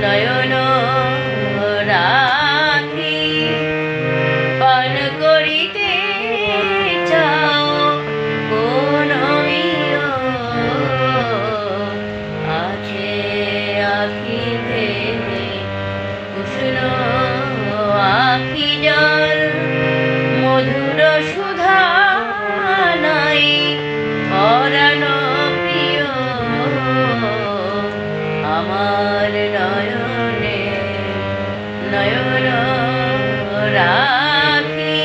নয়ন রাখি পান করিতে চাও কোন আছে আখিতে উষ্ণ আখি জল মধুর সুধা নাই পরাণ প্রিয় আমার নয়নে নয়ন রাখি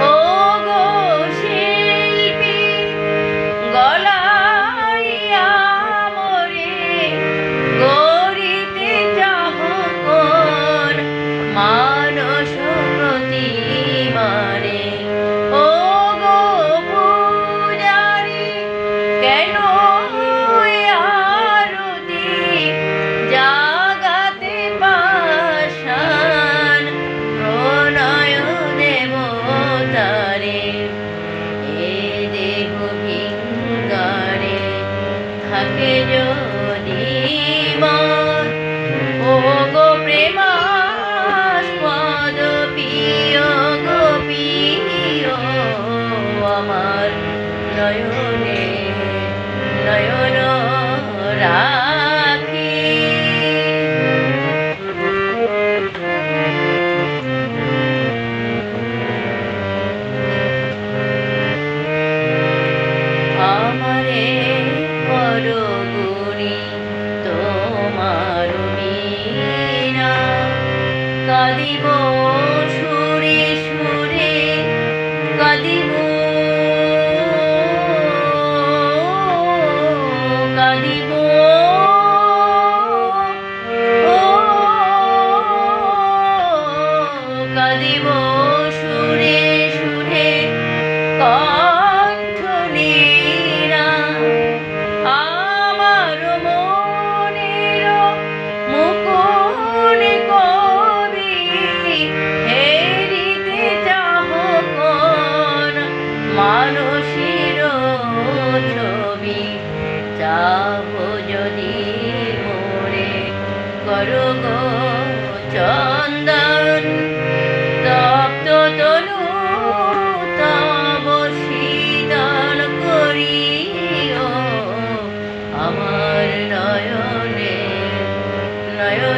ও গো শিল্পী গলাইয়া মোরে গড়িতে চাহ কোন মানস প্রতিমারে ও গো পূজারি কেন আরতি জাগাতে পাষাণ প্রণয় দেবতারে এ দেহ ভিঙ্গারে থাকে যদি মন ও গো প্রেমাস্পদ প্রিয় গো প্রিয় আমার নয়নে নয়ন রাখি আমারে করো গুণী তোমার বিনা কাঁদিব সুরে সুরে কাঁদিব কাঁদিব ও কাঁদিব সুরে সুরে কণ্ঠ লীনা আমার মনের মুকুল কবি হেরিতে চাহ কোন মানসীর ছবি চাহ যদি মোরে করো গো চন্দন তপ্ত তনু তব শীতল করিও আমার নয়নে নয়ন